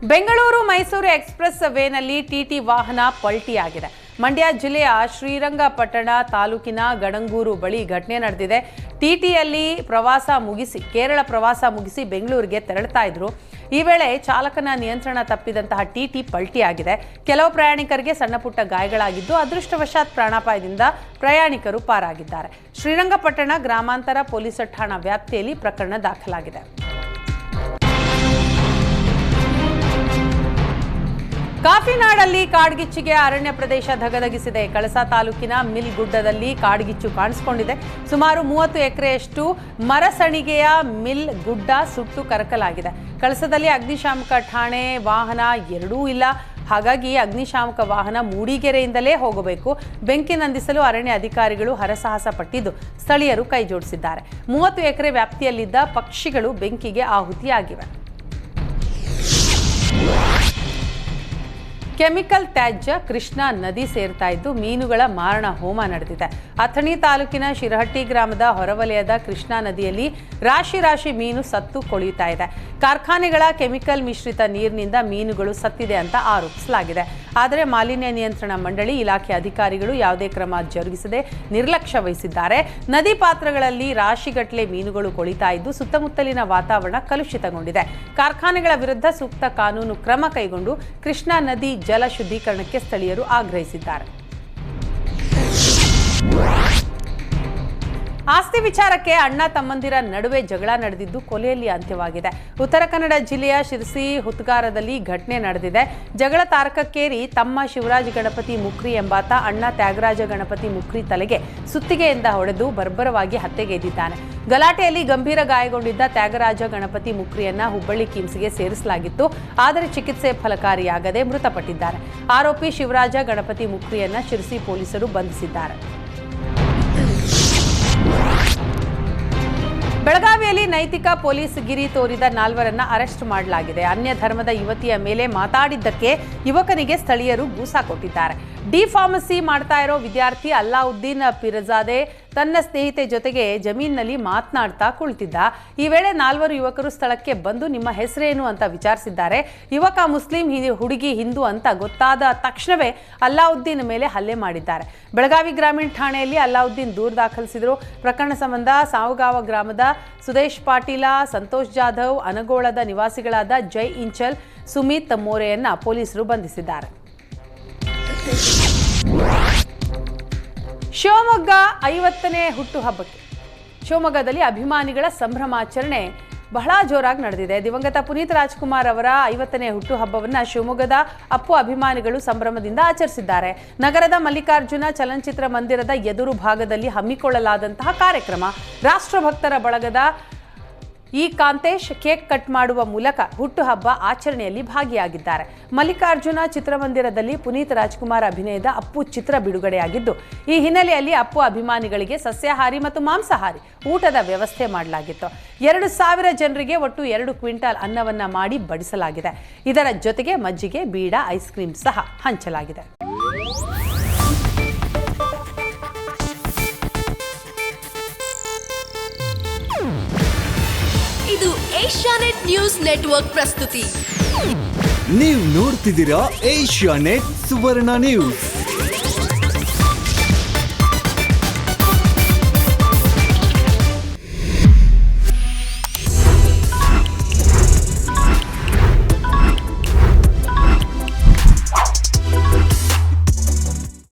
Bengaluru Mysuru express ವೇನಲ್ಲಿ TT ವಾಹನ ಪಲ್ಟಿಯಾಗಿದೆ. ಮಂಡ್ಯ ಜಿಲ್ಲೆಯ ಶ್ರೀರಂಗಪಟ್ಟಣ ತಾಲೂಕಿನ ಗಡಂಗೂರು ಬಳಿ ಘಟನೆ ನಡೆದಿದೆ. ಟಿಟಿಯಲ್ಲಿ ಕೇರಳ ಪ್ರವಾಸ ಮುಗಿಸಿ ಬೆಂಗಳೂರಿಗೆ ತೆರಳುತ್ತಾ ಇದ್ರು. ಈ ವೇಳೆ ಚಾಲಕನ ನಿಯಂತ್ರಣ ತಪ್ಪಿದಂತಹ ಟಿಟಿ ಪಲ್ಟಿಯಾಗಿದೆ. ಕೆಲವು ಪ್ರಯಾಣಿಕರಿಗೆ ಸಣ್ಣಪುಟ್ಟ ಗಾಯಗಳಾಗಿದ್ದು ಅದೃಷ್ಟವಶಾತ್ ಪ್ರಾಣಾಪಾಯದಿಂದ ಪ್ರಯಾಣಿಕರು ಪಾರಾಗಿದ್ದಾರೆ. ಶ್ರೀರಂಗಪಟ್ಟಣ ಗ್ರಾಮಾಂತರ ಪೊಲೀಸ್ ಠಾಣಾ ವ್ಯಾಪ್ತಿಯಲ್ಲಿ ಪ್ರಕರಣ ದಾಖಲಾಗಿದೆ. ಕಾಫಿನಾಡಲ್ಲಿ ಕಾಡ್ಗಿಚ್ಚಿಗೆ ಅರಣ್ಯ ಪ್ರದೇಶ ಧಗಧಗಿಸಿದೆ. ಕಳಸಾ ತಾಲೂಕಿನ ಮಿಲ್ ಗುಡ್ಡದಲ್ಲಿ ಕಾಡ್ಗಿಚ್ಚು ಕಾಣಿಸಿಕೊಂಡಿದೆ. ಸುಮಾರು 30 ಎಕರೆಯಷ್ಟು ಮರಸಣಿಗೆಯ ಮಿಲ್ ಗುಡ್ಡ ಸುಟ್ಟು ಕರಕಲಾಗಿದೆ. ಕಳಸದಲ್ಲಿ ಅಗ್ನಿಶಾಮಕ ಠಾಣೆ ವಾಹನ ಎರಡೂ ಇಲ್ಲ. ಹಾಗಾಗಿ ಅಗ್ನಿಶಾಮಕ ವಾಹನ ಮೂಡಿಗೆರೆಯಿಂದಲೇ ಹೋಗಬೇಕು. ಬೆಂಕಿ ನಂದಿಸಲು ಅರಣ್ಯ ಅಧಿಕಾರಿಗಳು ಹರಸಾಹಸ ಪಟ್ಟಿದ್ದು ಸ್ಥಳೀಯರು ಕೈಜೋಡಿಸಿದ್ದಾರೆ. 30 ಎಕರೆ ವ್ಯಾಪ್ತಿಯಲ್ಲಿದ್ದ ಪಕ್ಷಿಗಳು ಬೆಂಕಿಗೆ ಆಹುತಿಯಾಗಿವೆ. ಕೆಮಿಕಲ್ ತ್ಯಾಜ್ಯ ಕೃಷ್ಣಾ ನದಿ ಸೇರ್ತಾ ಇದ್ದು ಮೀನುಗಳ ಮಾರಣ ಹೋಮ ನಡೆದಿದೆ. ಅಥಣಿ ತಾಲೂಕಿನ ಶಿರಹಟ್ಟಿ ಗ್ರಾಮದ ಹೊರವಲಯದ ಕೃಷ್ಣಾ ನದಿಯಲ್ಲಿ ರಾಶಿ ಮೀನು ಸತ್ತು ಕೊಳೆಯುತ್ತಾ ಇದೆ. ಕಾರ್ಖಾನೆಗಳ ಕೆಮಿಕಲ್ ಮಿಶ್ರಿತ ನೀರಿನಿಂದ ಮೀನುಗಳು ಸತ್ತಿದೆ ಅಂತ ಆರೋಪಿಸಲಾಗಿದೆ. ಆದರೆ ಮಾಲಿನ್ಯ ನಿಯಂತ್ರಣ ಮಂಡಳಿ ಇಲಾಖೆ ಅಧಿಕಾರಿಗಳು ಯಾವುದೇ ಕ್ರಮ ಜರುಗಿಸದೆ ನಿರ್ಲಕ್ಷ್ಯ ವಹಿಸಿದ್ದಾರೆ. ನದಿ ಪಾತ್ರಗಳಲ್ಲಿ ರಾಶಿಗಟ್ಟಲೆ ಮೀನುಗಳು ಕೊಳಿತಾ ಇದ್ದು ಸುತ್ತಮುತ್ತಲಿನ ವಾತಾವರಣ ಕಲುಷಿತಗೊಂಡಿದೆ. ಕಾರ್ಖಾನೆಗಳ ವಿರುದ್ಧ ಸೂಕ್ತ ಕಾನೂನು ಕ್ರಮ ಕೈಗೊಂಡು ಕೃಷ್ಣಾ ನದಿ ಜಲ ಶುದ್ಧೀಕರಣಕ್ಕೆ ಸ್ಥಳೀಯರು ಆಗ್ರಹಿಸಿದ್ದಾರೆ. ಆಸ್ತಿ ವಿಚಾರಕ್ಕೆ ಅಣ್ಣ ತಮ್ಮಂದಿರ ನಡುವೆ ಜಗಳ ನಡೆದಿದ್ದು ಕೊಲೆಯಲ್ಲಿ ಅಂತ್ಯವಾಗಿದೆ. ಉತ್ತರ ಕನ್ನಡ ಜಿಲ್ಲೆಯ ಶಿರಸಿ ಹುತ್ಗಾರದಲ್ಲಿ ಘಟನೆ ನಡೆದಿದೆ. ಜಗಳ ತಾರಕಕ್ಕೇರಿ ತಮ್ಮ ಶಿವರಾಜ ಗಣಪತಿ ಮುಕ್ರಿ ಎಂಬಾತ ಅಣ್ಣ ತ್ಯಾಗರಾಜ ಗಣಪತಿ ಮುಕ್ರಿ ತಲೆಗೆ ಸುತ್ತಿಗೆಯಿಂದ ಹೊಡೆದು ಬರ್ಬರವಾಗಿ ಹತ್ಯೆಗೈದಿದ್ದಾನೆ. ಗಲಾಟೆಯಲ್ಲಿ ಗಂಭೀರ ಗಾಯಗೊಂಡಿದ್ದ ತ್ಯಾಗರಾಜ ಗಣಪತಿ ಮುಕ್ರಿಯನ್ನ ಹುಬ್ಬಳ್ಳಿ ಕಿಮ್ಸ್ಗೆ ಸೇರಿಸಲಾಗಿತ್ತು. ಆದರೆ ಚಿಕಿತ್ಸೆ ಫಲಕಾರಿಯಾಗದೆ ಮೃತಪಟ್ಟಿದ್ದಾರೆ. ಆರೋಪಿ ಶಿವರಾಜ ಗಣಪತಿ ಮುಕ್ರಿಯನ್ನ ಶಿರಸಿ ಪೊಲೀಸರು ಬಂಧಿಸಿದ್ದಾರೆ. ಬೆಳಗಾವಿಯಲ್ಲಿ ನೈತಿಕ ಪೊಲೀಸ್ ಗಿರಿ ತೋರಿದ 4 ಅರೆಸ್ಟ್ ಮಾಡಲಾಗಿದೆ. ಅನ್ಯ ಧರ್ಮದ ಯುವತಿಯ ಮೇಲೆ ಮಾತಾಡಿದ್ದಕ್ಕೆ ಯುವಕನಿಗೆ ಸ್ಥಳೀಯರು ಗೂಸಾ ಕೊಟ್ಟಿದ್ದಾರೆ. ಡಿ ಫಾರ್ಮಸಿ ಮಾಡ್ತಾ ಇರೋ ವಿದ್ಯಾರ್ಥಿ ಅಲ್ಲಾವುದ್ದೀನ್ ಪಿರಜಾದೆ ತನ್ನ ಸ್ನೇಹಿತೆ ಜೊತೆಗೆ ಜಮೀನಿನಲ್ಲಿ ಮಾತನಾಡ್ತಾ ಕುಳಿತಿದ್ದ. ಈ ವೇಳೆ 4 ಯುವಕರು ಸ್ಥಳಕ್ಕೆ ಬಂದು ನಿಮ್ಮ ಹೆಸರೇನು ಅಂತ ವಿಚಾರಿಸಿದ್ದಾರೆ. ಯುವಕ ಮುಸ್ಲಿಂ, ಹುಡುಗಿ ಹಿಂದೂ ಅಂತ ಗೊತ್ತಾದ ತಕ್ಷಣವೇ ಅಲ್ಲಾವುದ್ದೀನ್ ಮೇಲೆ ಹಲ್ಲೆ ಮಾಡಿದ್ದಾರೆ. ಬೆಳಗಾವಿ ಗ್ರಾಮೀಣ ಠಾಣೆಯಲ್ಲಿ ಅಲ್ಲಾವುದ್ದೀನ್ ದೂರು ದಾಖಲಿಸಿದರು. ಪ್ರಕರಣ ಸಂಬಂಧ ಸಾವುಗಾವ ಗ್ರಾಮದ ಸುದೇಶ್ ಪಾಟೀಲ, ಸಂತೋಷ್ ಜಾಧವ್, ಅನಗೋಳದ ನಿವಾಸಿಗಳಾದ ಜೈ ಇಂಚಲ್, ಸುಮಿತ್ ಮೋರೆಯನ್ನ ಪೊಲೀಸರು ಬಂಧಿಸಿದ್ದಾರೆ. ಶಿವಮೊಗ್ಗ 50ನೇ ಹುಟ್ಟುಹಬ್ಬಕ್ಕೆ ಶಿವಮೊಗ್ಗದಲ್ಲಿ ಅಭಿಮಾನಿಗಳ ಸಂಭ್ರಮಾಚರಣೆ ಬಹಳ ಜೋರಾಗಿ ನಡೆದಿದೆ. ದಿವಂಗತ ಪುನೀತ್ ರಾಜ್ಕುಮಾರ್ ಅವರ 50ನೇ ಹುಟ್ಟುಹಬ್ಬವನ್ನು ಶಿವಮೊಗ್ಗದ ಅಪ್ಪು ಅಭಿಮಾನಿಗಳು ಸಂಭ್ರಮದಿಂದ ಆಚರಿಸಿದ್ದಾರೆ. ನಗರದ ಮಲ್ಲಿಕಾರ್ಜುನ ಚಲನಚಿತ್ರ ಮಂದಿರದ ಎದುರು ಭಾಗದಲ್ಲಿ ಹಮ್ಮಿಕೊಳ್ಳಲಾದಂತಹ ಕಾರ್ಯಕ್ರಮ ರಾಷ್ಟ್ರಭಕ್ತರ ಬಳಗದ ಕಾಂತೇಶ್ ಕೇಕ್ ಕಟ್ ಮಾಡುವ ಮೂಲಕ ಹುಟ್ಟುಹಬ್ಬ ಆಚರಣೆಯಲ್ಲಿ ಭಾಗಿಯಾಗಿದ್ದಾರೆ. ಮಲ್ಲಿಕಾರ್ಜುನ ಚಿತ್ರಮಂದಿರದಲ್ಲಿ ಪುನೀತ್ ರಾಜ್ಕುಮಾರ್ ಅಭಿನಯದ ಅಪ್ಪು ಚಿತ್ರ ಬಿಡುಗಡೆಯಾಗಿದ್ದು ಈ ಹಿನ್ನೆಲೆಯಲ್ಲಿ ಅಪ್ಪು ಅಭಿಮಾನಿಗಳಿಗೆ ಸಸ್ಯಾಹಾರಿ ಮತ್ತು ಮಾಂಸಾಹಾರಿ ಊಟದ ವ್ಯವಸ್ಥೆ ಮಾಡಲಾಗಿತ್ತು. 2,000 ಜನರಿಗೆ ಒಟ್ಟು 2 ಕ್ವಿಂಟಾಲ್ ಅನ್ನವನ್ನ ಮಾಡಿ ಬಡಿಸಲಾಗಿದೆ. ಇದರ ಜೊತೆಗೆ ಮಜ್ಜಿಗೆ, ಬೀಡ, ಐಸ್ ಕ್ರೀಂ ಸಹ ಹಂಚಲಾಗಿದೆ. ಇದು ಏಷ್ಯಾನೆಟ್ ನ್ಯೂಸ್ ನೆಟ್ವರ್ಕ್ ಪ್ರಸ್ತುತಿ. ನೀವು ನೋಡ್ತಿದ್ದೀರಾ ಏಷ್ಯಾನೆಟ್ ಸುವರ್ಣ ನ್ಯೂಸ್.